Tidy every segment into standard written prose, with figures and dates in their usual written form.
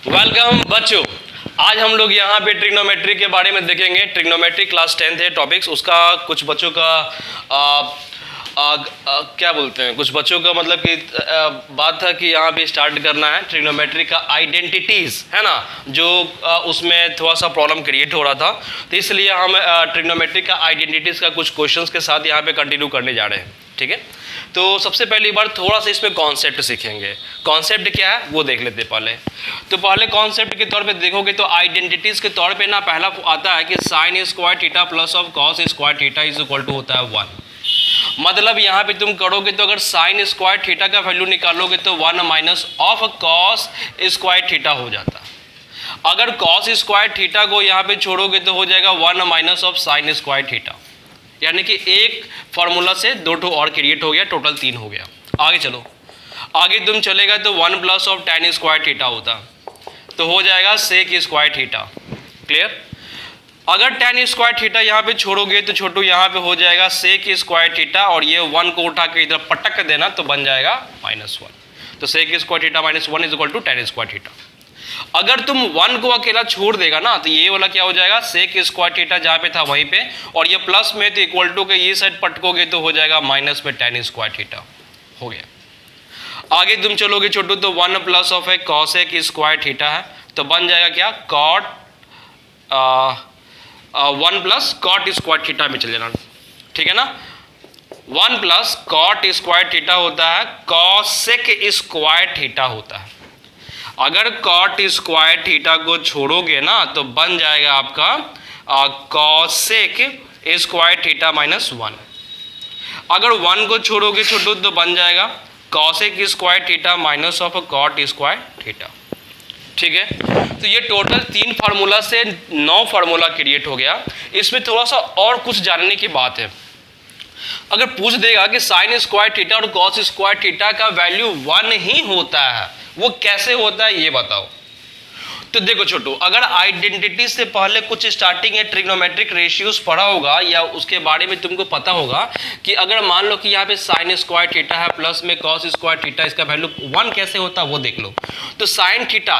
Welcome बच्चों, आज हम लोग यहाँ पे ट्रिग्नोमेट्री के बारे में देखेंगे। ट्रिग्नोमेट्री क्लास 10th है टॉपिक्स, उसका कुछ बच्चों का क्या बोलते हैं, कुछ बच्चों का मतलब कि बात था कि यहाँ पे स्टार्ट करना है ट्रिग्नोमेट्री का आइडेंटिटीज, है ना, जो उसमें थोड़ा सा प्रॉब्लम क्रिएट हो रहा था, तो इसलिए हम ट्रिग्नोमेट्री का आइडेंटिटीज का कुछ क्वेश्चंस के साथ यहाँ पे कंटिन्यू करने जा रहे हैं। ठीक है, तो सबसे पहली बार थोड़ा सा इसमें कॉन्सेप्ट सीखेंगे। कॉन्सेप्ट क्या है वो देख लेते पहले। तो पहले कॉन्सेप्ट के तौर पे देखोगे तो आइडेंटिटीज के तौर पे ना पहला आता है कि sine square theta plus of cos square theta is equal to होता है 1। मतलब यहाँ पे तुम करोगे तो अगर साइन स्क्वायर थीटा का वैल्यू निकालोगे तो 1 minus of cos square theta हो जाता। अगर कॉस स्क्वायर थीटा को यहाँ पे छोड़ोगे तो हो जाएगा 1 minus of sine square theta, यानी कि एक फार्मूला से दो ठो और क्रिएट हो गया, टोटल 3 हो गया। आगे चलो, आगे तुम चलेगा तो 1 plus of tan square theta होता तो हो जाएगा सेक स्क्वायर थीटा। क्लियर? अगर tan स्क्वायर थीटा यहाँ पे छोड़ोगे तो छोटू यहाँ पे हो जाएगा सेक स्क्वायर थीटा, और ये 1 को उठा के इधर पटक देना तो बन जाएगा -1। तो sec square theta -1 is equal to tan square theta. अगर तुम 1 को अकेला छोड़ देगा ना तो ये वाला क्या हो जाएगा, सेक स्क्वायर थीटा जहाँ पे था वहीं पे, और ये प्लस में तो इक्वल टू के ये साइड पटकोगे तो हो जाएगा माइनस में tan स्क्वायर थीटा हो गया। आगे तुम चलोगे छोटू तो 1 प्लस ऑफ एक कॉसेक स्क्वायर थीटा है तो बन जाएगा क्या, cot 1 plus cot square theta में चले जाना। ठीक है ना, 1 प्लस कॉट स्क्वायर थीटा होता है, कॉसेक स्क्वायर थीटा होता है। अगर कॉट स्क्वायर थीटा को छोड़ोगे ना तो बन जाएगा आपका कॉसेक स्क्वायर थीटा -1। अगर 1 को छोड़ोगे छोटू तो बन जाएगा cosec square theta minus of cot square theta. ठीक है, तो ये टोटल 3 फार्मूला से 9 फार्मूला क्रिएट हो गया। इसमें थोड़ा सा और कुछ जानने की बात है। अगर पूछ देगा कि साइन स्क्वायर थीटा और कॉस स्क्वायर थीटा का वैल्यू 1 ही होता है, वो कैसे होता है ये बताओ। तो देखो छोटू, अगर आइडेंटिटी से पहले कुछ स्टार्टिंग है ट्रिग्नोमेट्रिक रेशियोज पढ़ा होगा या उसके बारे में तुमको पता होगा कि अगर मान लो कि यहाँ पे साइन स्क्वायर थीटा है प्लस में कॉस स्क्वायर थीटा, इसका वैल्यू 1 कैसे होता है वो देख लो। तो साइन थीटा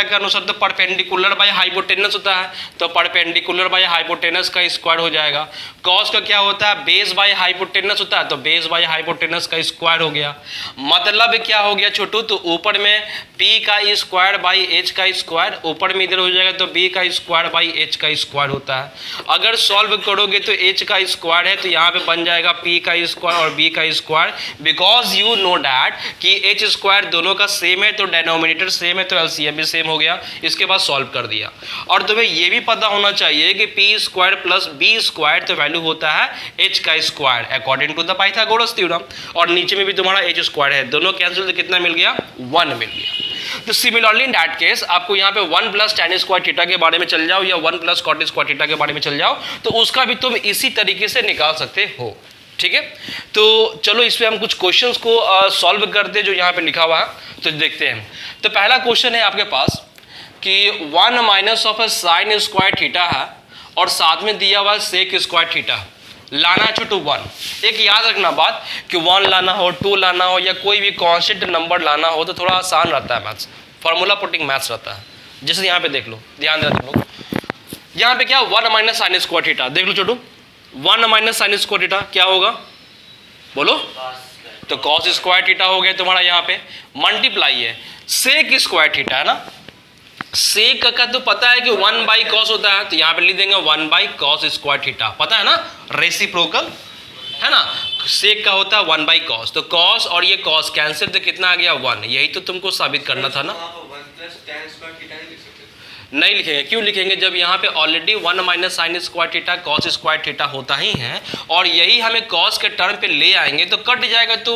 के अनुसार तो परपेंडिकुलर बाय हाइपोटेनस होता है, तो परपेंडिकुलर बाय हाइपोटेनस का स्क्वायर हो जाएगा। कॉस का क्या होता है, बेस बाय हाइपोटेनस होता है, तो बेस बाय हाइपोटेनस का स्क्वायर हो गया। मतलब क्या हो गया छोटू, तो ऊपर में p का स्क्वायर बाई h का स्क्वायर, ऊपर में इधर हो जाएगा तो b का स्क्वायर बाई h का स्क्वायर होता है। अगर सॉल्व करोगे तो h का स्क्वायर है तो यहाँ पे बन जाएगा p का स्क्वायर और b का square, because you know that कि h स्क्वायर दोनों का सेम है तो डिनोमिनेटर सेम है तो एलसीएम भी सेम हो गया। इसके बाद सॉल्व कर दिया। और तुम्हें ये भी पता होना चाहिए कि p square plus b square तो वैल्यू होता है h का square according to the Pythagoras theorem, और नीचे में भी तुम्हारा h स्क्वायर है, दोनों कैंसिल तो कितना मिल गया, 1 मिल गया। तो सिमिलरली इन दैट केस आपको यहाँ पे 1 प्लस tan स्क्वायर थीटा के बारे में चल जाओ या 1 प्लस कॉट स्क्वायर थीटा के बारे में चल जाओ तो उसका भी तुम इसी तरीके से निकाल सकते हो। ठीक है, तो चलो इस पे हम कुछ क्वेश्चंस को सॉल्व करते हैं जो यहाँ पे लिखा हुआ है, तो देखते हैं। तो पहला क्वेश्चन है आपके पास कि 1 minus of sine square theta है और साथ में दिया हुआ सेक स्क्वायर थीटा, लाना है छोटू 1। एक याद रखना बात कि 1 लाना हो, 2 लाना हो या कोई भी कांस्टेंट नंबर लाना हो तो थोड़ा आसान रहता है मैथ्स, फार्मूला पुटिंग मैथ्स रहता है। जैसे यहाँ पे देख लो, ध्यान देना तुम लोग, यहाँ पे क्या 1 माइनस साइन स्क्वायर थीटा, देख लो छोटू 1 माइनस साइन स्क्वायर थीटा क्या होगा बोलो, तो कॉस स्क्वायर थीटा हो गया तुम्हारा। यहाँ पे मल्टीप्लाई है सेक स्क्वायर थीटा है ना, सेक का तो पता है कि 1 बाई कॉस होता है, तो यहाँ पे लिख देंगे 1 बाई कॉस स्क्वायर थीटा, पता है ना, रेसिप्रोकल है ना, सेक का होता है 1 बाई कॉस, तो कॉस और ये कॉस कैंसिल तो कितना आ गया 1, यही तो तुमको साबित करना था ना। नहीं लिखेंगे, क्यों लिखेंगे, जब यहाँ पे already 1 minus sine square theta cos square theta होता ही है और यही हमें कॉस के टर्म पे ले आएंगे तो कट जाएगा तो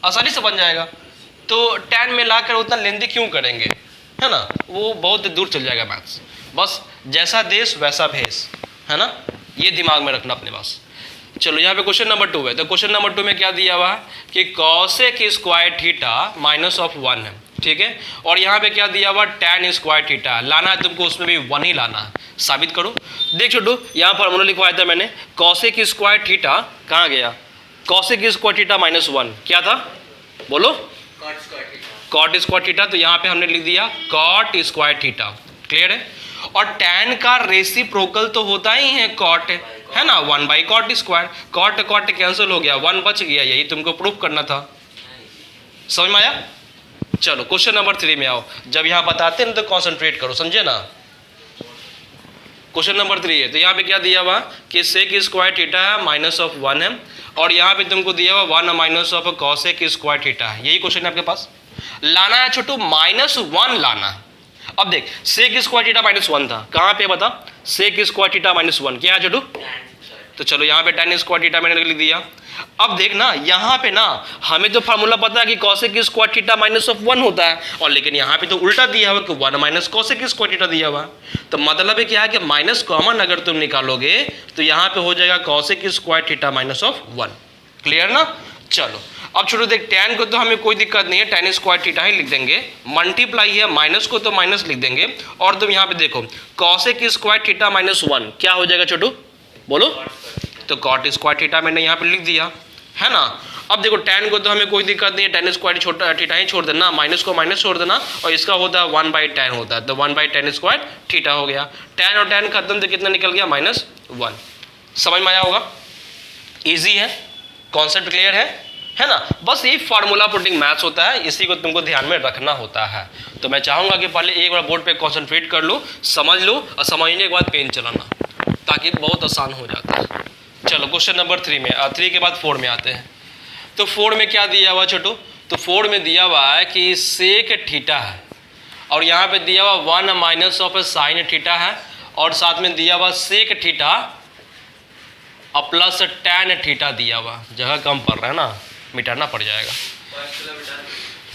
आसानी से बन जाएगा, तो tan में लाकर उतना लेंदी क्यों करेंगे, है ना, वो बहुत दूर चल जाएगा मैथ्स। बस जैसा देश वैसा भेष, है ना, ये दिमाग में रखना अपने पास। चलो यहाँ पे क्वेश्चन नंबर 2 है, तो क्वेश्चन नंबर 2 में क्या दिया हुआ है कि cosec square theta minus of 1 है। ठीक है, और यहाँ पे क्या दिया हुआ, tan स्क्वायर थीटा लाना है तुमको, उसमें भी 1 ही लाना है, साबित करो। देख छोटू यहाँ फार्मूला लिखवाया था मैंने, कॉसेक स्क्वायर थीटा कहाँ गया, कॉसेक स्क्वायर थीटा -1 क्या था बोलो, कॉट स्क्वायर थीटा, तो यहाँ पे हमने लिख दिया कॉट स्क्वायर थीटा। क्लियर है? और टैन का रेसिप्रोकल तो होता ही है कॉट, है ना, 1 by cot square. Cot cot cancel हो गया, 1 बच गया, यही तुमको प्रूफ करना था। समझ में आया? चलो क्वेश्चन नंबर 3 में आओ। जब यहाँ बताते हैं ना तो कॉन्सेंट्रेट करो, समझे ना। क्वेश्चन नंबर 3 है, तो यहाँ पे क्या दिया हुआ कि सेक स्क्वायर थीटा है -1 है, और यहाँ पे तुमको दिया हुआ 1 minus of cosec square theta है। यही क्वेश्चन है आपके पास। लाना है छोटू -1 लाना है। अब देख सेक स्क्वायर थीटा -1 था, कहाँ पे बता, सेक स्क्वायर थीटा -1 क्या है छोटू, तो चलो यहाँ पे tan स्क्वायर थीटा मैंने लिख दिया। अब देख ना यहाँ पे ना हमें तो फार्मूला पता है कि कॉसेक स्क्वायर थीटा -1 होता है, और लेकिन यहाँ पे तो उल्टा दिया हुआ कि 1 माइनस कॉसेक स्क्वायर थीटा दिया हुआ। तो मतलब है क्या है कि माइनस कॉमन अगर तुम निकालोगे तो यहाँ पे हो जाएगा कॉसेक स्क्वायर थीटा -1। क्लियर ना? चलो अब छोटो देख, tan को तो हमें कोई दिक्कत नहीं है, tan स्क्वायर थीटा ही लिख देंगे, मल्टीप्लाई है, माइनस को तो माइनस लिख देंगे, और तुम यहाँ पे देखो कॉसेक स्क्वायर थीटा -1 क्या हो जाएगा छोटू, बोलो, तो कॉट स्क्वायर थीटा मैंने यहाँ पे लिख दिया, है ना। अब देखो tan को तो हमें कोई दिक्कत नहीं है, tan स्क्वायर थीटा ही छोड़ देना, माइनस को माइनस छोड़ देना, और इसका होता है 1 बाई tan होता है, तो 1 बाई tan स्क्वायर थीटा हो गया। tan और tan खत्म तो कितना निकल गया, -1। समझ में आया होगा? ईजी है, कॉन्सेप्ट क्लियर है ना। बस यही फार्मूला पुटिंग मैथ्स होता है, इसी को तुमको ध्यान में रखना होता है। तो मैं चाहूँगा कि पहले एक बार बोर्ड पे कॉन्सेंट्रेट कर लो, समझ लो, और समझने के बाद पेन चलाना, ताकि बहुत आसान हो जाता है। चलो क्वेश्चन नंबर 3 में, 3 के बाद 4 में आते हैं। तो 4 में क्या दिया हुआ छोटू, तो 4 में दिया हुआ है कि सेक थीटा है, और यहाँ पे दिया हुआ 1 माइनस ऑफ साइन थीटा है, और साथ में दिया हुआ सेक थीटा और प्लस tan थीटा दिया हुआ। जगह कम पड़ रहा है ना, मिटाना पड़ जाएगा।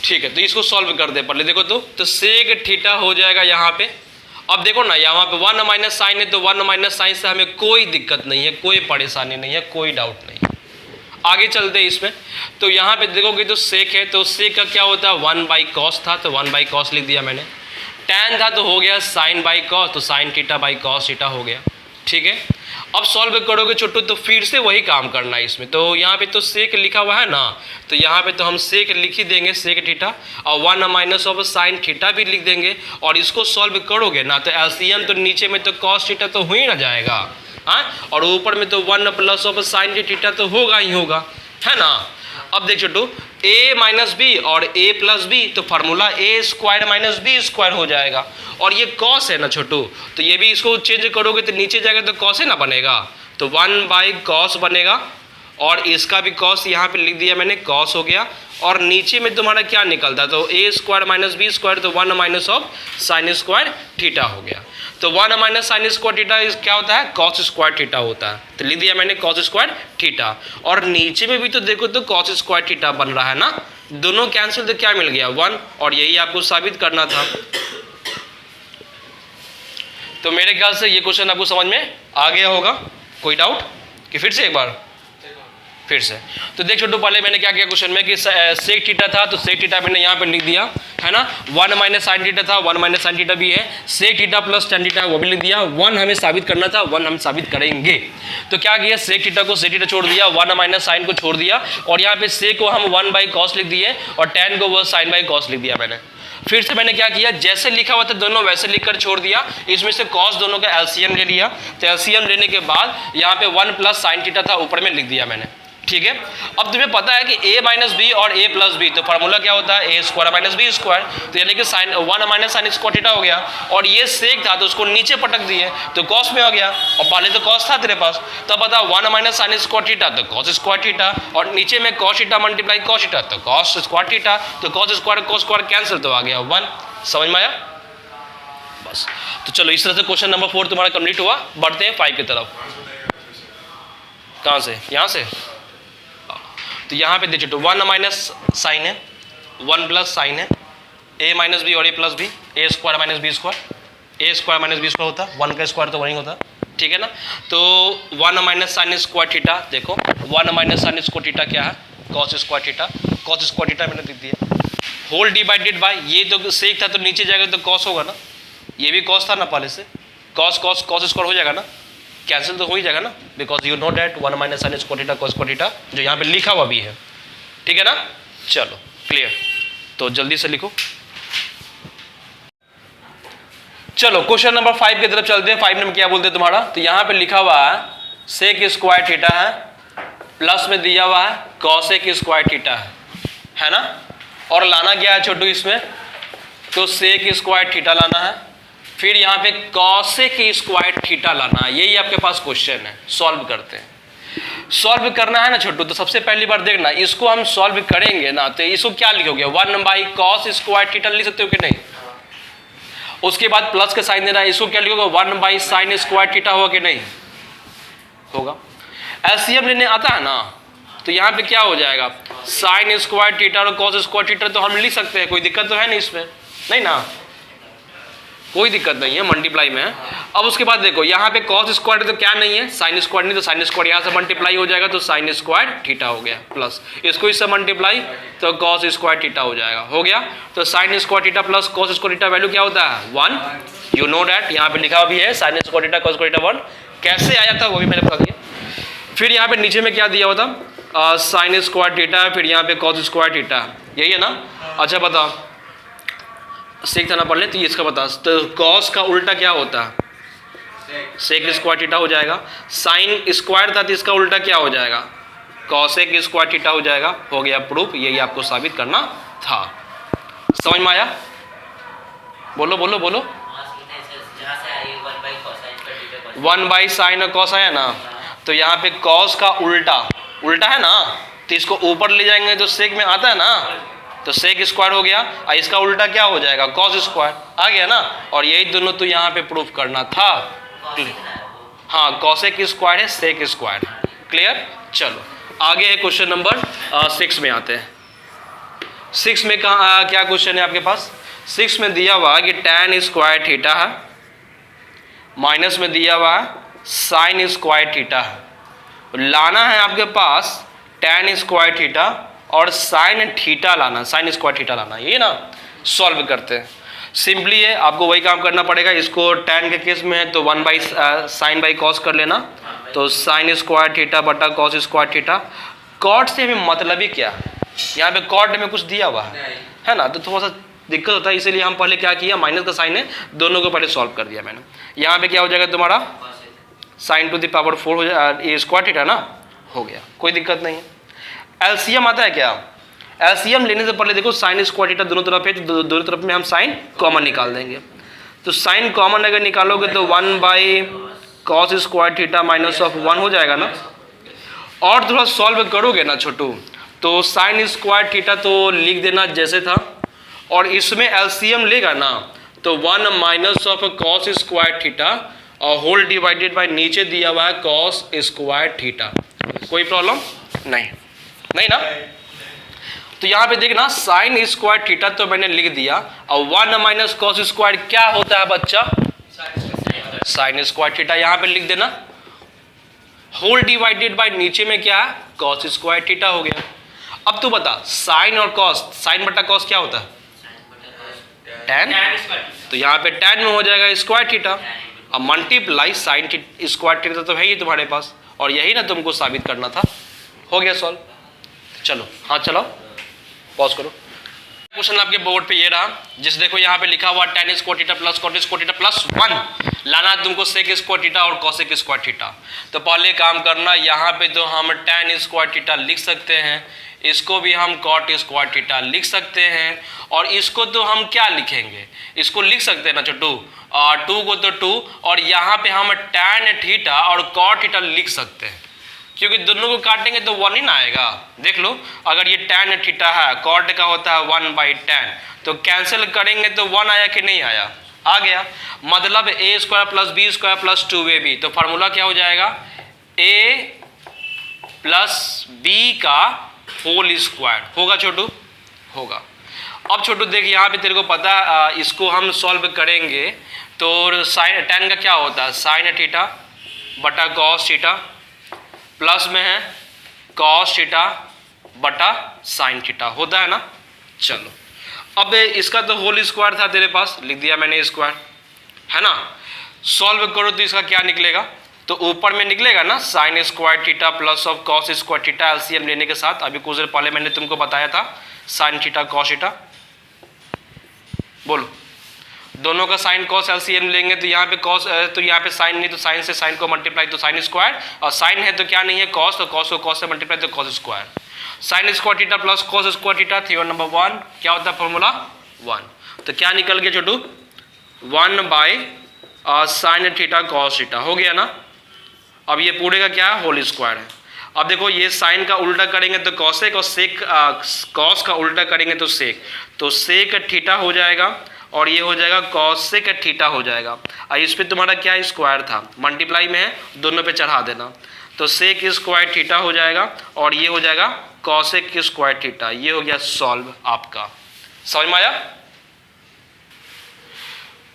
ठीक है, तो इसको सॉल्व कर दे पहले। देखो तो सेक थीटा हो जाएगा यहाँ पे। अब देखो ना यहाँ पे 1 माइनस साइन है, तो 1 माइनस साइन से हमें कोई दिक्कत नहीं है, कोई परेशानी नहीं है, कोई डाउट नहीं। आगे चलते हैं इसमें। तो यहाँ पे देखोगे तो सेक है, तो सेक का क्या होता है, 1 बाई कॉस था, तो 1 बाई कॉस लिख दिया मैंने। tan था तो हो गया साइन बाई कॉस, तो sine theta by cos theta हो गया। ठीक है, अब सॉल्व करोगे छोटू तो फिर से वही काम करना है इसमें। तो यहाँ पे तो सेक लिखा हुआ है ना, तो यहाँ पे तो हम सेक लिख ही देंगे, सेक थीटा, और 1 माइनस ऑफ साइन थीटा भी लिख देंगे। और इसको सॉल्व करोगे ना तो एलसीएम तो नीचे में तो कॉस थीटा तो हो ही ना जाएगा, हाँ, और ऊपर में तो 1 प्लस ऑफ साइन थीटा तो होगा ही होगा, है ना। अब देख छोटू, a माइनस बी और a प्लस बी, तो formula a square minus B square हो जाएगा। और ये कॉस है ना छोटू, तो ये भी इसको चेंज करोगे तो नीचे जाएगा तो कॉस है ना बनेगा, तो 1 बाई कॉस बनेगा, और इसका भी कॉस यहाँ पे लिख दिया मैंने, कॉस हो गया। और नीचे में तुम्हारा क्या निकलता है, तो a square minus B square, तो 1 minus of sine square theta हो गया। तो 1 माइनस साइन स्क्वायर थीटा क्या होता है, कॉस स्क्वायर थीटा होता है, तो लिख दिया मैंने कॉस स्क्वायर थीटा। और नीचे में भी तो देखो तो कॉस स्क्वायर थीटा बन रहा है ना, दोनों कैंसिल तो क्या मिल गया, 1, और यही आपको साबित करना था। तो मेरे ख्याल से ये क्वेश्चन आपको समझ में आ गया होगा। कोई डाउट कि फिर से एक बार फिर से। तो देख छोटू, पहले मैंने क्या किया क्वेश्चन में कि सेक थीटा था, तो सेक थीटा मैंने यहाँ पे लिख दिया, है ना। 1 माइनस साइन थीटा था, 1 माइनस साइन थीटा भी है, sec theta plus tan theta वो भी लिख दिया। 1 हमें साबित करना था, 1 हम साबित करेंगे। तो क्या किया, सेक थीटा को सेक थीटा छोड़ दिया, 1 माइनस साइन को छोड़ दिया, और यहाँ पे सेक को हम 1 बाई कॉस लिख दिए, और tan को वो साइन बाई कॉस लिख दिया मैंने। फिर से मैंने क्या किया, जैसे लिखा हुआ था दोनों वैसे लिखकर छोड़ दिया, इसमें से कॉस दोनों का एलसीएम ले लिया। तो एलसीएम लेने के बाद यहाँ पे 1 प्लस साइन थीटा था, ऊपर में लिख दिया मैंने। ठीक है, अब तुम्हें पता है कि a माइनस बी और a प्लस बी, तो फार्मूला क्या होता है, a square minus B square, तो यानी कि sine 1 minus sine square theta हो गया। और ये सेक था तो उसको नीचे पटक दिए तो कॉस में आ गया, और पहले तो कॉस था तेरे पास, तब बता 1 माइनस साइन स्क्वायर थीटा तो कॉस स्क्वायर थीटा, और नीचे में cos theta multiply cos theta तो कॉस स्क्वायर थीटा, तो कॉस स्क्वायर कैंसिल तो आ गया 1। समझ में आया? बस, तो चलो इस तरह से क्वेश्चन नंबर 4 तुम्हारा कंप्लीट हुआ। बढ़ते हैं 5 की तरफ। कहाँ से, यहाँ से। तो यहाँ पे देखो 1 माइनस साइन है, 1 प्लस साइन है, a माइनस बी और a plus B, a square minus B square, a square minus B square होता है, 1 का स्क्वायर तो वही होता है। ठीक है ना। तो 1 माइनस साइन स्क्वायर थीटा, देखो 1 माइनस साइन स्क्वायर थीटा क्या है, cos square theta, cos square theta मैंने लिख दिया, होल डिवाइडेड बाय, ये तो सेक था तो नीचे जाएगा तो कॉस होगा ना, ये भी कॉस था ना पहले से, कॉस कॉस कॉस स्क्वायर हो जाएगा ना, कैंसिल तो हो ही जाएगा ना, because you know that 1 minus sine square theta cos square theta जो यहाँ पे लिखा हुआ भी है। ठीक है ना। चलो क्लियर। तो जल्दी से लिखो। चलो क्वेश्चन नंबर 5 की तरफ चलते हैं। 5 नंबर क्या बोलते हैं तुम्हारा, तो यहां पे लिखा हुआ है सेक स्क्वायर थीटा है, प्लस में दिया हुआ है कॉसेक स्क्वायर थीटा है ना। और लाना क्या है छोटू इसमें, तो सेक स्क्वायर थीटा लाना है, फिर यहाँ पे कॉसेक स्क्वायर थीटा लाना है। यही आपके पास क्वेश्चन है, सॉल्व करते हैं। सॉल्व करना है ना छोटू, तो सबसे पहली बार देखना, इसको हम सॉल्व करेंगे ना, तो इसको क्या लिखोगे, 1/cos स्क्वायर थीटा लिख सकते हो कि नहीं। उसके बाद प्लस का साइन देना है, इसको क्या लिखोगे, 1/sin स्क्वायर थीटा होगा कि नहीं, होगा। एलसीएम लेने आता है ना, तो यहाँ पे क्या हो जाएगा, साइन स्क्वायर थीटा और कॉस स्क्वायर थीटा तो हम लिख सकते हैं, कोई दिक्कत तो है नहीं इसमें, नहीं ना, कोई दिक्कत नहीं है, मल्टीप्लाई में है। अब उसके बाद देखो यहाँ पे कॉस स्क्वायर तो क्या नहीं है, साइन स्क्वायर नहीं, तो साइन स्क्वायर यहाँ से मल्टीप्लाई हो जाएगा, तो साइन स्क्वायर थीटा हो गया, प्लस इसको इससे मल्टीप्लाई तो कॉस स्क्वायर थीटा हो जाएगा, हो गया। तो sign square theta plus cos square theta value क्या होता है, 1। यू नो डैट, यहाँ पे लिखा भी है sign square theta cos square theta 1, कैसे आया था वो भी मैंने बता दिया। फिर यहाँ पे नीचे में क्या दिया हुआ था, साइन स्क्वायर थीटा, फिर यहाँ पे कॉस स्क्वायर थीटा, यही है ना। अच्छा बताओ, सेक था पढ़ ले, तो ये इसका बता, तो कॉस का उल्टा क्या होता है, सेक स्क्वायर थीटा हो जाएगा। साइन स्क्वायर था तो इसका उल्टा क्या हो जाएगा, कॉसेक स्क्वायर थीटा हो जाएगा, हो गया प्रूफ। यही आपको साबित करना था, समझ में आया, बोलो बोलो बोलो। 1/sin और कॉस आया ना, तो यहाँ पे कॉस का उल्टा उल्टा है ना, तो इसको ऊपर ले जाएंगे तो सेक में आता है ना, तो सेक स्क्वायर हो गया, और इसका उल्टा क्या हो जाएगा, कॉस स्क्वायर आ गया ना। और यही दोनों तो यहाँ पे प्रूफ करना था। हाँ, कॉसेक स्क्वायर है, सेक स्क्वायर, क्लियर। चलो आगे है क्वेश्चन नंबर 6 में आते हैं। 6 में क्या क्वेश्चन है आपके पास, 6 में दिया हुआ कि tan स्क्वायर थीटा है, माइनस में दिया हुआ है साइन स्क्वायर थीटा है। लाना है आपके पास tan स्क्वायर थीटा और साइन थीटा लाना, साइन स्क्वायर थीटा लाना, ये ना सॉल्व करते हैं। सिंपली है, आपको वही काम करना पड़ेगा। इसको tan के केस में है तो 1/sin/cos कर लेना, तो साइन स्क्वायर थीटा बटा कॉस स्क्वायर थीटा। कॉट से हमें मतलब ही क्या, यहाँ पे कॉट में कुछ दिया हुआ है ना, तो थोड़ा सा दिक्कत होता है, इसीलिए हम पहले क्या किया, माइनस का साइन है, दोनों को पहले सॉल्व कर दिया मैंने। यहाँ पे क्या हो जाएगा तुम्हारा sin टू द पावर 4 हो जाए, स्क्वायर थीटा ना, हो गया, कोई दिक्कत नहीं है। एलसीएम आता है क्या, एलसीएम लेने से पहले देखो साइन स्क्वायर थीटा दोनों तरफ है, तो दोनों तरफ में हम साइन कॉमन निकाल देंगे। तो साइन कॉमन अगर निकालोगे तो 1/cos square theta minus of 1 हो जाएगा ना। और थोड़ा सॉल्व करोगे ना छोटू, तो साइन स्क्वायर थीटा तो लिख देना जैसे था, और इसमें एलसीएम लेगा ना, तो 1 minus of cos square theta और होल डिवाइडेड बाय नीचे दिया हुआ है कॉस स्क्वायर थीटा। कोई प्रॉब्लम नहीं ना। तो यहाँ पे देखना साइन स्क्वायर थीटा तो मैंने लिख दिया, और 1 माइनस कॉस स्क्वायर क्या होता है बच्चा, साइन स्क्वायर थीटा, यहाँ पे लिख देना। होल डिवाइडेड बाय नीचे में क्या है, कॉस स्क्वायर थीटा हो गया। अब तू बता, साइन और कॉस, साइन बटा कॉस क्या होता है, tan, तो यहाँ पे tan में हो जाएगा स्क्वायर थीटा, अब मल्टीप्लाई साइन स्क्वायर थीटा तो है ही तुम्हारे पास, और यही ना तुमको साबित करना था, हो गया सॉल्व। चलो हाँ चलो पॉज करो। क्वेश्चन आपके बोर्ड पे ये रहा, जिस देखो यहाँ पे लिखा हुआ tan square theta plus cot square theta plus 1, लाना तुमको sec स्क्वायर थीटा और cosec स्क्वायर थीटा। तो पहले काम करना, यहाँ पे तो हम tan स्क्वायर थीटा लिख सकते हैं, इसको भी हम cot स्क्वायर थीटा लिख सकते हैं, और इसको तो हम क्या लिखेंगे, इसको लिख सकते हैं ना छोटू, 2 को तो 2, और यहाँ पे हम tan थीटा और cot थीटा लिख सकते हैं, क्योंकि दोनों को काटेंगे तो 1 ही ना आएगा। देख लो, अगर ये tan थीटा है, cot का होता है 1/tan, तो कैंसिल करेंगे तो 1 आया कि नहीं आया, आ गया। मतलब a square plus B square plus 2ab, तो फार्मूला क्या हो जाएगा, a प्लस बी का होल स्क्वायर होगा छोटू, होगा। अब छोटू देख, यहाँ पे तेरे को पता है, इसको हम सॉल्व करेंगे तो साइन tan का क्या होता है, साइन थीटा बटा कॉस थीटा, प्लस में है कॉस थीटा बटा साइन थीटा होता है ना। चलो अब इसका तो होल स्क्वायर था तेरे पास, लिख दिया मैंने स्क्वायर, है ना। सॉल्व करो तो इसका क्या निकलेगा, तो ऊपर में निकलेगा ना sign square theta plus of cos square theta, LCM लेने के साथ। अभी कुछ देर पहले मैंने तुमको बताया था साइन थीटा कॉस थीटा, बोलो, दोनों का साइन कॉस एलसीएम लेंगे तो यहाँ पे कॉस, तो यहाँ पे साइन नहीं तो साइन से साइन को मल्टीप्लाई तो साइन स्क्वायर, और साइन है तो क्या नहीं है कॉस, तो कॉस को कॉस से मल्टीप्लाई तो cos square. Sign square theta plus cos square theta, theorem number 1 क्या होता है फॉर्मूला 1। तो क्या निकल गया छोटू, 1 by sine theta cos theta हो गया ना। अब ये पूरे का क्या है होल स्क्वायर है। अब देखो ये साइन का उल्टा करेंगे तो कॉसेक, और सेक कॉस का उल्टा करेंगे तो सेक, तो सेक थीटा हो जाएगा और ये हो जाएगा कॉसेक थीटा हो जाएगा। और इस पे तुम्हारा क्या स्क्वायर था, मल्टीप्लाई में है, दोनों पे चढ़ा देना, तो सेक स्क्वायर थीटा हो जाएगा और ये हो जाएगा कॉसेक स्क्वायर थीटा। ये हो गया सॉल्व आपका, समझ में आया।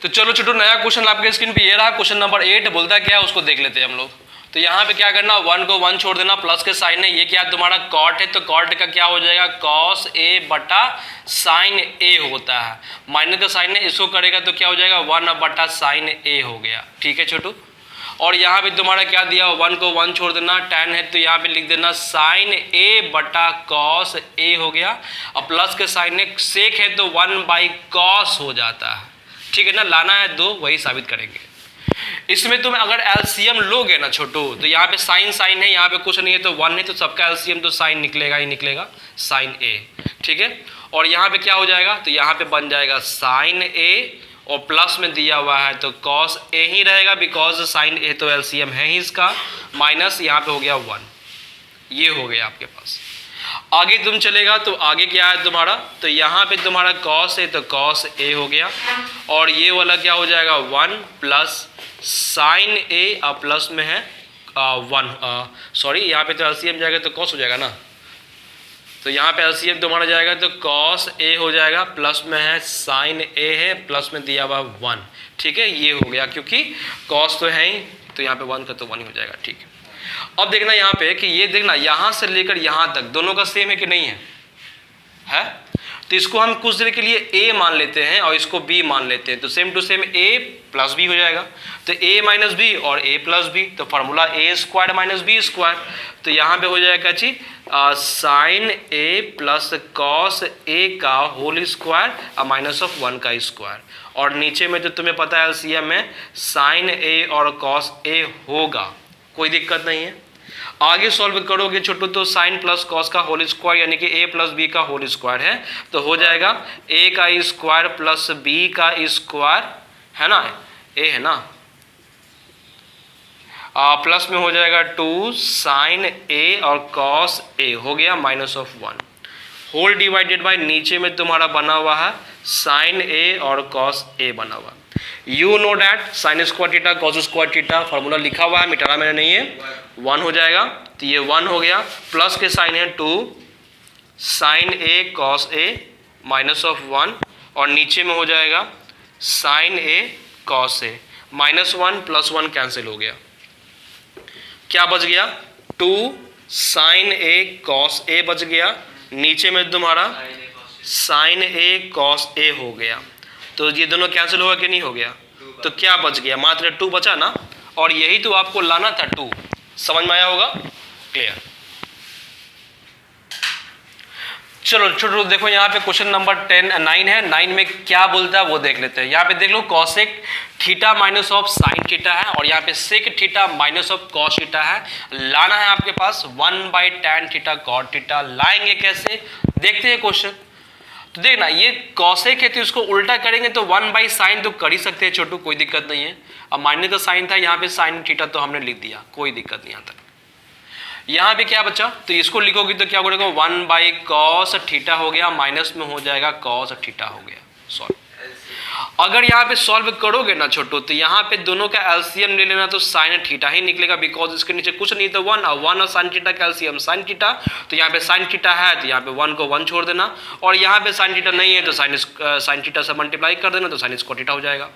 तो चलो छोटू नया क्वेश्चन आपके स्क्रीन पे ये रहा, क्वेश्चन नंबर 8 बोलता क्या है उसको देख लेते हैं हम लोग। तो यहाँ पे क्या करना, 1 को 1 छोड़ देना, प्लस के साइन है, ये क्या तुम्हारा कॉट है, तो कॉट का क्या हो जाएगा कॉस ए बटा साइन ए होता है, माइनस का साइन है इसको करेगा तो क्या हो जाएगा 1 बटा साइन ए हो गया। ठीक है छोटू, और यहाँ पे तुम्हारा क्या दिया, 1 को 1 छोड़ देना, tan है तो यहाँ पे लिख देना साइन ए बटा कॉस ए हो गया, और प्लस के साइन है, सेक है तो 1 बाई कॉस हो जाता है। ठीक है ना, लाना है 2, वही साबित करेंगे। इसमें तुम अगर एलसीएम लोगे ना छोटू, तो यहाँ पे साइन साइन है, यहाँ पे कुछ नहीं है तो 1 है, तो सबका एलसीएम तो साइन निकलेगा ही निकलेगा, साइन ए। ठीक है, और यहाँ पे क्या हो जाएगा, तो यहाँ पे बन जाएगा साइन ए और प्लस में दिया हुआ है तो कॉस ए ही रहेगा, बिकॉज साइन ए तो एलसीएम है ही इसका, माइनस यहाँ पे हो गया 1, ये हो गया आपके पास। आगे तुम चलेगा तो आगे क्या है तुम्हारा, तो यहाँ पे तुम्हारा कॉस है तो कॉस ए हो गया, और ये वाला क्या हो जाएगा 1 प्लस साइन ए, प्लस में है 1, सॉरी यहाँ पे तो एलसीएम जाएगा तो कॉस हो जाएगा ना, तो यहाँ पे एलसीएम तुम्हारा जाएगा तो कॉस ए हो जाएगा, प्लस में है साइन ए है, प्लस में दिया हुआ 1। ठीक है, ये हो गया, क्योंकि कॉस तो है ही तो यहाँ पे 1 का तो 1 ही हो जाएगा। ठीक है, अब देखना यहाँ पे कि ये देखना यहाँ से लेकर यहाँ तक दोनों का सेम है कि नहीं है, तो इसको हम कुछ देर के लिए a मान लेते हैं और इसको b मान लेते हैं, तो same to same a plus B हो जाएगा, तो a माइनस बी और a प्लस बी, तो formula a square minus B square, तो यहाँ पे हो जाएगा जी sine a plus cos a का होल स्क्वायर माइनस ऑफ 1 का स्क्वायर, और नीचे में तो तुम्हें पता है एलसीएम में साइन a और कॉस a होगा, कोई दिक्कत नहीं है। आगे सॉल्व करोगे छोटू तो साइन प्लस कॉस का होल स्क्वायर यानी कि a प्लस बी का होल स्क्वायर है, तो हो जाएगा a का स्क्वायर प्लस b का स्क्वायर है ना, a है ना, प्लस में हो जाएगा 2 साइन a और कॉस a हो गया minus of 1, whole divided by नीचे में तुम्हारा बना हुआ है साइन a और कॉस a बना हुआ। You know that sine square theta cos square theta formula लिखा हुआ है, मिटाना मैंने नहीं है, 1 हो जाएगा, तो ये 1 हो गया, प्लस के साइन है 2 sine A cos A minus of 1, और नीचे में हो जाएगा sine A cos A, minus 1 plus 1 cancel हो गया, क्या बच गया 2 साइन ए कॉस ए बच गया, नीचे में तुम्हारा साइन ए कॉस ए हो गया, तो ये दोनों कैंसिल होगा कि नहीं हो गया, तो क्या बच गया मात्र 2 बचा ना, और यही तो आपको लाना था 2, समझ में आया होगा, क्लियर। चलो छोटू देखो यहाँ पे क्वेश्चन नंबर 9 है, 9 में क्या बोलता है वो देख लेते हैं। यहाँ पे देख लो cosec theta minus of sine theta है, और यहाँ पे sec theta minus of cos theta है, लाना है आपके पास 1 by tan theta cot theta. लाएंगे कैसे देखते हैं क्वेश्चन। तो देखना ये कॉसेक है तो इसको उल्टा करेंगे तो 1 बाई साइन तो कर ही सकते हैं छोटू, कोई दिक्कत नहीं है। अब माइनस का साइन था यहाँ पे साइन थीटा तो हमने लिख दिया, कोई दिक्कत नहीं। यहाँ तक यहाँ पे क्या बचा, तो इसको लिखोगे तो क्या बोलेगा 1 बाई कॉस थीटा हो गया, माइनस में हो जाएगा कॉस थीटा हो गया, सॉल्व। अगर यहाँ पे सॉल्व करोगे ना छोटू तो यहाँ पे दोनों का एलसीएम ले लेना तो साइन थीटा ही निकलेगा, बिकॉज इसके नीचे कुछ नहीं तो 1 और साइन थीटा का एलसीएम साइन थीटा, तो यहाँ पे साइन थीटा है तो यहाँ पे 1 को 1 छोड़ देना, और यहाँ पे साइन थीटा नहीं है तो साइन थीटा से मल्टीप्लाई कर देना तो साइन स्क्वायर थीटा हो जाएगा।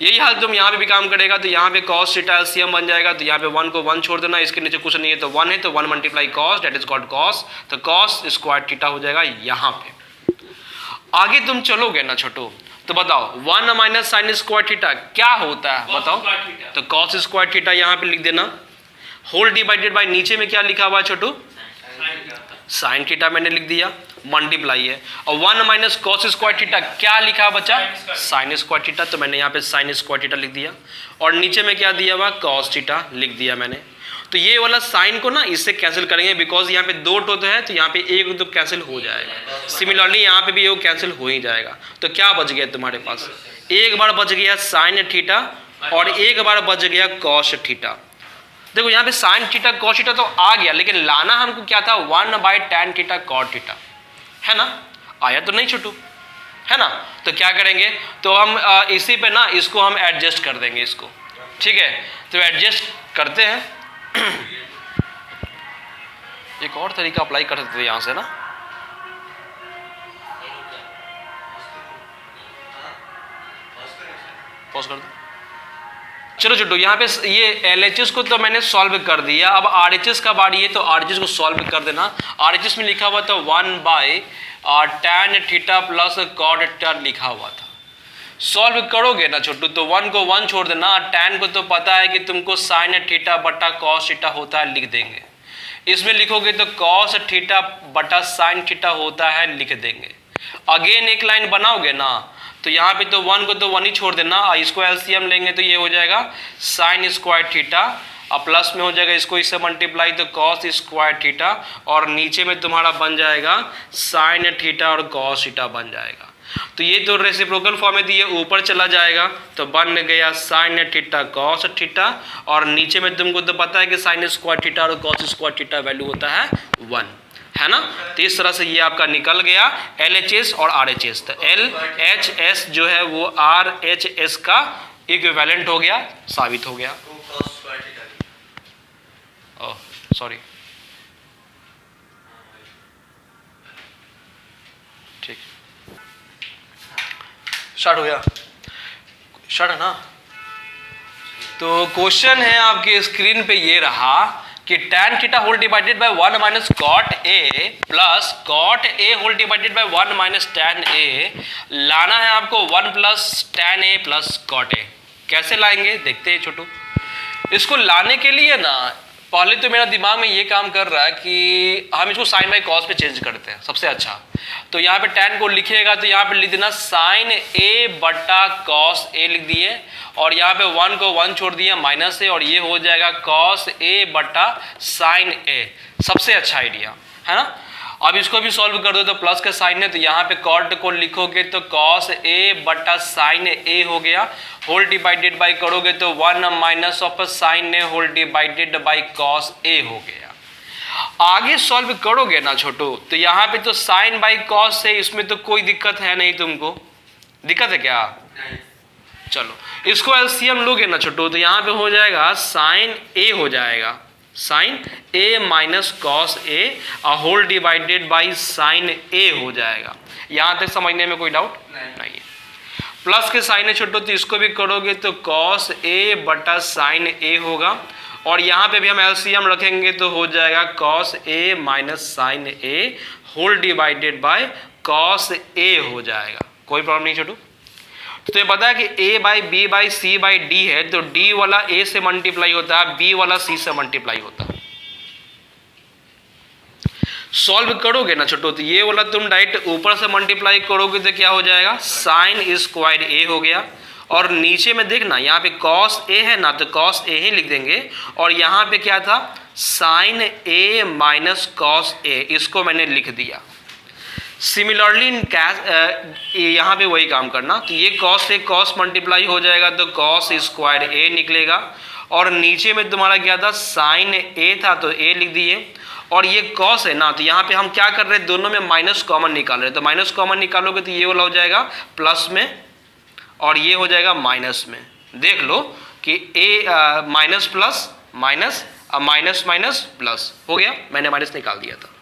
यही हाल तुम यहाँ पे भी काम करेगा, तो यहाँ पे कॉस थीटा एलसीएम बन जाएगा, तो यहाँ पे 1 को 1 छोड़ देना, इसके नीचे कुछ नहीं है तो 1 है तो 1 multiply cos that is called cos, तो कॉस स्क्वायर थीटा हो जाएगा यहाँ पे। आगे तुम चलोगे ना छोटू तो बताओ 1 माइनस साइन स्क्वायर थीटा क्या होता है बताओ, तो कॉस स्क्वायर थीटा यहाँ पे लिख देना, होल डिवाइडेड बाय नीचे में क्या लिखा हुआ है छोटू, साइन थीटा मैंने लिख दिया, मल्टीप्लाई है, और 1 माइनस कॉस स्क्वायर थीटा क्या लिखा बचा, साइन स्क्वायर थीटा, तो मैंने यहाँ पे साइन स्क्वायर थीटा लिख दिया, और नीचे में क्या दिया हुआ, कॉस थीटा लिख दिया मैंने। तो ये वाला साइन को ना इससे कैंसिल करेंगे, बिकॉज यहाँ पे 2 टो तो है, तो यहाँ पे एक तो कैंसिल हो जाएगा, सिमिलरली यहाँ पे भी ये कैंसिल हो ही जाएगा। तो क्या बच गया तुम्हारे पास, एक बार बच गया साइन थीटा और एक बार बच गया कॉस थीटा। देखो यहाँ पे साइन थीटा कॉस थीटा तो आ गया, लेकिन लाना हमको क्या था, 1/tan थीटा कॉट थीटा, है ना, आया तो नहीं छोटू, है ना। तो क्या करेंगे, तो हम इसी पे ना इसको हम एडजस्ट कर देंगे इसको, ठीक है। तो एडजस्ट करते हैं, एक और तरीका अप्लाई कर सकते थे यहाँ से ना, पॉज कर दो। चलो छोटू यहाँ पे ये LHS को तो मैंने सॉल्व कर दिया, अब RHS का बारी है, तो RHS को सॉल्व कर देना। RHS में लिखा हुआ था 1/tan theta plus cot theta लिखा हुआ था, सॉल्व करोगे ना छोटू तो 1 को 1 छोड़ देना, tan को तो पता है कि तुमको साइन थीटा बटा कॉस थीटा होता है, लिख देंगे। इसमें लिखोगे तो कॉस थीटा बटा साइन थीटा होता है, लिख देंगे। अगेन एक लाइन बनाओगे ना, तो यहाँ पे तो 1 को तो 1 ही छोड़ देना, इसको LCM लेंगे तो ये हो जाएगा साइन स्क्वायर थीटा, और प्लस में हो जाएगा इसको इससे मल्टीप्लाई तो कॉस स्क्वायर थीटा, और नीचे में तुम्हारा बन जाएगा साइन थीटा और कॉस थीटा बन जाएगा। तो ये तो रेसिप्रोकल फॉर्म में दिए, ऊपर चला जाएगा तो बन गया साइन थीटा कॉस थीटा, और नीचे में तुमको तो पता है कि साइन स्क्वायर थीटा और कॉस स्क्वायर थीटा वैल्यू होता है 1, है ना। तो इस तरह से ये आपका निकल गया LHS और RHS। तो LHS जो है वो RHS का इक्विवेलेंट हो गया, साबित हो गया। ओह सॉरी, ठीक, स्टार्ट हो गया, स्टार्ट है ना। तो क्वेश्चन है आपके स्क्रीन पे ये रहा कि tan theta whole divided by 1 minus cot A plus cot A whole divided by 1 minus tan A लाना है आपको 1 plus tan A plus cot A. कैसे लाएंगे देखते हैं छोटू। इसको लाने के लिए ना पहले तो मेरा दिमाग में ये काम कर रहा है कि हम इसको साइन बाई कॉस पे चेंज करते हैं, सबसे अच्छा। तो यहाँ पे tan को लिखिएगा तो यहाँ पे लिख देना साइन ए बटा कॉस ए लिख दिए, और यहाँ पे 1 को 1 छोड़ दिया माइनस ए, और ये हो जाएगा कॉस ए बटा साइन ए, सबसे अच्छा आइडिया है ना। अब इसको भी सॉल्व कर दो तो प्लस का साइन है, तो यहाँ पे कॉट को लिखोगे तो कॉस ए बटा साइन ए हो गया, होल डिवाइडेड बाई करोगे तो 1 minus of sine A whole divided by cos A हो गया। आगे सॉल्व करोगे ना छोटू तो यहाँ पे तो साइन बाई कॉस है, इसमें तो कोई दिक्कत है नहीं, तुमको दिक्कत है क्या? चलो इसको LCM लोगे ना छोटू तो यहाँ पे हो जाएगा साइन ए हो जाएगा, sine A minus cos A whole divided by sine A हो जाएगा। यहाँ तक समझने में कोई डाउट नहीं है। प्लस के साइन है छोटू तो इसको भी करोगे तो कॉस ए बटा साइन ए होगा, और यहाँ पे भी हम LCM रखेंगे तो हो जाएगा cos A minus sine A whole divided by cos A हो जाएगा। कोई प्रॉब्लम नहीं छोटू। तो ये पता है कि a by B by C by D है, तो d वाला a से मल्टीप्लाई होता है, b वाला c से मल्टीप्लाई होता है। सॉल्व करोगे ना छोटू तो ये वाला तुम डायरेक्ट ऊपर से मल्टीप्लाई करोगे तो क्या हो जाएगा साइन स्क्वायर a हो गया, और नीचे में देखना यहाँ पे कॉस a है ना तो कॉस a ही लिख देंगे, और यहाँ पे क्या था sine a minus cos a, इसको मैंने लिख दिया। सिमिलरली इन कैश यहाँ पे वही काम करना, तो ये कॉस से कॉस मल्टीप्लाई हो जाएगा तो कॉस स्क्वायर ए निकलेगा, और नीचे में तुम्हारा क्या था साइन ए था तो ए लिख दिए, और ये कॉस है ना तो यहाँ पे हम क्या कर रहे हैं दोनों में माइनस कॉमन निकाल रहे हैं, तो माइनस कॉमन निकालोगे तो ये वाला हो जाएगा प्लस में और ये हो जाएगा माइनस में। देख लो कि A minus plus minus minus minus plus हो गया, मैंने माइनस निकाल दिया था।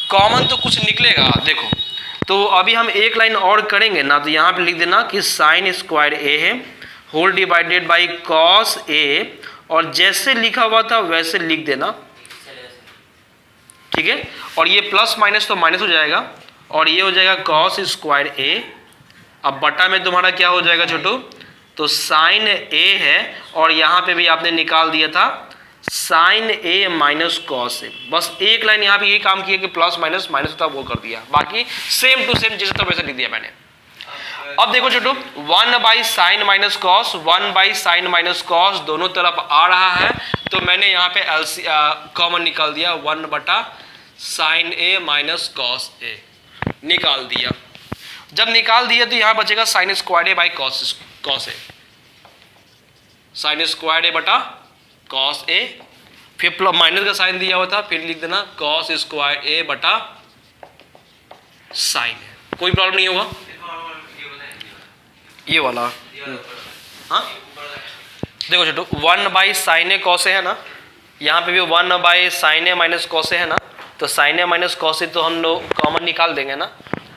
कॉमन तो कुछ निकलेगा देखो। तो अभी हम एक लाइन और करेंगे ना तो यहाँ पे लिख देना कि साइन स्क्वायर ए है होल डिवाइडेड बाई कॉस ए, और जैसे लिखा हुआ था वैसे लिख देना, ठीक है। और ये प्लस माइनस तो माइनस हो जाएगा, और ये हो जाएगा कॉस स्क्वायर ए। अब बटा में तुम्हारा क्या हो जाएगा छोटू, तो साइन ए है, और यहाँ पे भी आपने निकाल दिया था साइन ए माइनस कॉस ए। बस एक लाइन यहाँ पे यही काम किया कि प्लस माइनस माइनस था वो कर दिया, बाकी सेम टू सेम जैसे था वैसे लिख दिया मैंने। अब देखो छोटू, 1 by sign minus cos, 1 by sign minus cos दोनों तरफ आ रहा है, तो मैंने यहाँ पे कॉमन निकाल दिया, 1 बटा sine A minus cos A निकाल दिया। जब निकाल दिया तो यहाँ बचेगा sine square A by cos A, sine square A बटा कॉस ए, फिर प्लस माइनस का साइन दिया हुआ था, फिर लिख देना कॉस स्क्वायर ए बटा साइन ए। कोई प्रॉब्लम नहीं होगा ये वाला। हाँ देखो छोटू, 1 by sine A cos A है ना, यहाँ पे भी 1 by sine A minus cos A है ना, तो sine A minus cos A तो हम लोग कॉमन निकाल देंगे ना,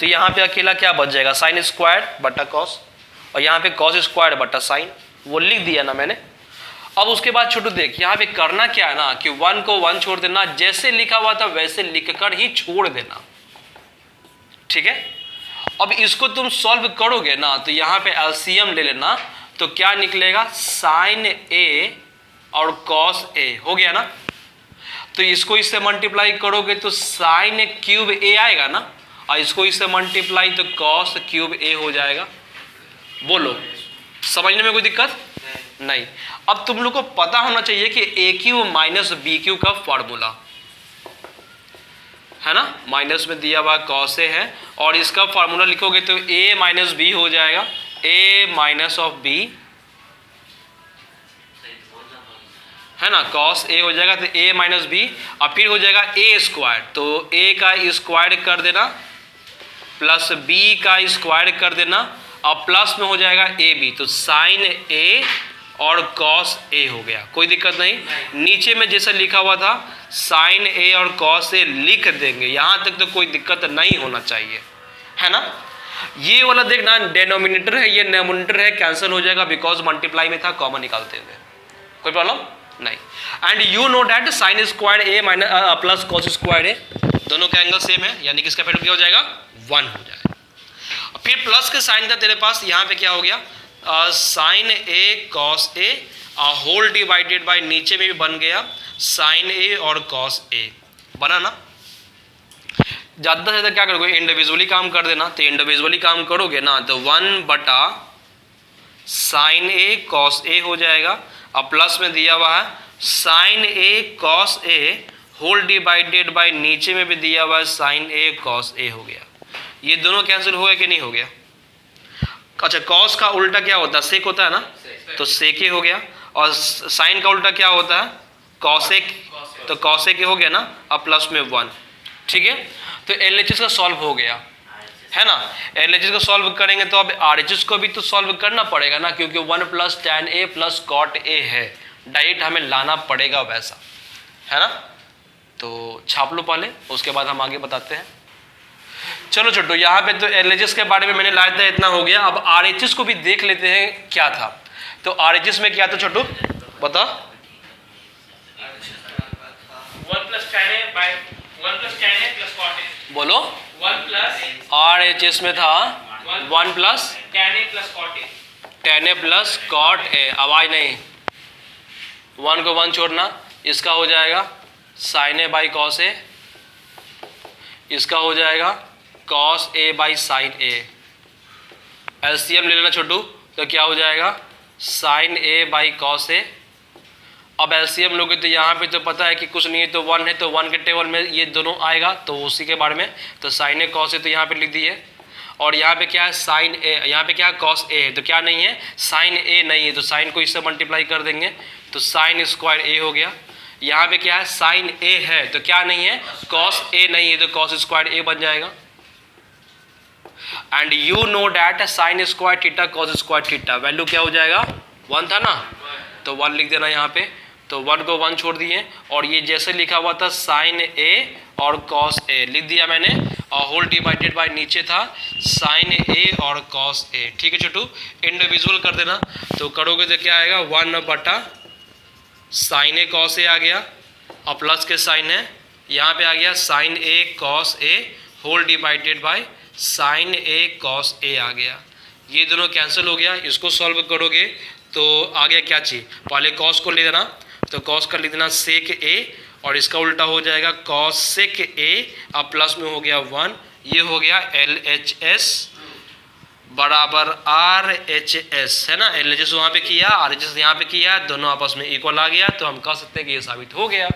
तो यहाँ पे अकेला क्या बच जाएगा, साइन स्क्वायर बटा कॉस, और यहाँ पे कॉस स्क्वायर बटा साइन, वो लिख दिया ना मैंने। अब उसके बाद छोटू देख, यहाँ पे करना क्या है ना कि 1 को 1 छोड़ देना, जैसे लिखा हुआ था वैसे लिखकर ही छोड़ देना, ठीक है। अब इसको तुम सॉल्व करोगे ना तो यहाँ पे एलसीएम ले लेना, तो क्या निकलेगा, साइन ए और कॉस ए हो गया ना, तो इसको इससे मल्टीप्लाई करोगे तो साइन क्यूब ए आएगा ना, और इसको इससे मल्टीप्लाई तो कॉस क्यूब ए हो जाएगा। बोलो समझने में कोई दिक्कत नहीं। अब तुम लोग को पता होना चाहिए कि ए क्यू माइनस बी क्यू का फॉर्मूला है ना, माइनस में दिया हुआ कॉस ए है, और इसका फॉर्मूला लिखोगे तो ए माइनस बी हो जाएगा, ए माइनस ऑफ बी है ना, कॉस ए हो जाएगा, तो ए माइनस बी, और फिर हो जाएगा ए स्क्वायर, तो ए का स्क्वायर कर देना प्लस बी का स्क्वायर कर देना, और प्लस में हो जाएगा ए बी, तो साइन ए और कॉस ए हो गया। कोई दिक्कत नहीं, नीचे में जैसा लिखा हुआ था साइन ए और कॉस ए लिख देंगे, यहाँ तक तो कोई दिक्कत नहीं होना चाहिए, है ना। ये वाला देखना डेनोमिनेटर है, ये न्यूमरेटर है, कैंसिल हो जाएगा बिकॉज मल्टीप्लाई में था कॉमन निकालते हुए, कोई प्रॉब्लम नहीं। And you know that sine square A minus plus cos square A दोनों का एंगल सेम है, यानी कि इसका फैक्टर क्या हो जाएगा, 1 हो जाएगा। फिर प्लस के साइन था तेरे पास, यहाँ पे क्या हो गया, sine A cos A whole divided by, नीचे में भी बन गया साइन ए और कॉस ए, बना ना। ज़्यादा से ज़्यादा क्या करोगे, इंडिविजुअली काम कर देना, तो इंडिविजुअली काम करोगे ना तो 1 बटा साइन ए कॉस ए हो जाएगा, अब प्लस में दिया हुआ है sine A cos A whole divided by, नीचे में भी दिया हुआ है साइन ए कॉस ए हो गया। ये दोनों कैंसिल हो गया कि नहीं हो गया। अच्छा, कॉस का उल्टा क्या होता है, सेक होता है ना, तो सेक हो गया, और साइन का उल्टा क्या होता है, कॉसेक, तो कॉसेक हो गया ना, अब प्लस में 1, ठीक है। तो एलएचएस का सॉल्व हो गया है ना। एलएचएस को सॉल्व करेंगे तो अब आरएचएस को भी तो सॉल्व करना पड़ेगा ना, क्योंकि 1 plus tan a plus cot A है, डायरेक्ट हमें लाना पड़ेगा वैसा, है ना। तो छाप लो पहले, उसके बाद हम आगे बताते हैं। चलो छोटू, यहाँ पे तो एलएचएस के बारे में मैंने लाया था, इतना हो गया। अब आरएचएस को भी देख लेते हैं क्या था। तो आरएचएस में क्या था छोटू, बता। 1 plus tan A by 1 plus tan A plus cot A. बोलो। 1 plus आरएचएस में था 1 plus tan A plus cot A. tan A plus cot A, आवाज नहीं, 1 को 1 छोड़ना, इसका हो जाएगा sine A by cos A, इसका हो जाएगा cos A by sine A. LCM ले लेना छोटू, तो क्या हो जाएगा sine A by cos A. अब एलसीएम लोगे तो यहाँ पे तो पता है कि कुछ नहीं है, तो 1 है, तो 1 के टेबल में ये दोनों आएगा, तो उसी के बारे में, तो साइन ए कॉस ए तो यहाँ पे लिख दिए, और यहाँ पे क्या है साइन ए, यहाँ पे क्या है कॉस ए है, तो क्या नहीं है, साइन ए नहीं है, तो साइन को इससे मल्टीप्लाई कर देंगे, तो साइन स्क्वायर ए हो गया। यहाँ पे क्या है साइन ए है, तो क्या नहीं है, कॉस ए नहीं है, तो कॉस स्क्वायर ए बन जाएगा। And you know that sine square theta cos square theta value क्या हो जाएगा, 1 था ना, तो 1 लिख देना यहाँ पे, तो 1 को 1 छोड़ दिए, और ये जैसे लिखा हुआ था साइन ए और कॉस ए लिख दिया मैंने, और होल डिवाइडेड बाय नीचे था साइन ए और कॉस ए। ठीक है छोटू, इंडिविजुअल कर देना, तो करोगे तो क्या आएगा 1 बटा साइन ए कॉस ए आ गया, और प्लस के साइन है, यहाँ पे आ गया sine A cos A whole divided by sine A cos A आ गया। ये दोनों कैंसिल हो गया, इसको सॉल्व करोगे तो आ गया क्या चीज़, पहले कॉस को ले देना, तो कॉस का लिख देना सेक ए, और इसका उल्टा हो जाएगा कॉस सेक ए, अब प्लस में हो गया 1, ये हो गया LHS बराबर RHS, है ना। LHS वहाँ पे किया, RHS यहाँ पे किया, दोनों आपस में इक्वल आ गया, तो हम कह सकते हैं कि ये साबित हो गया।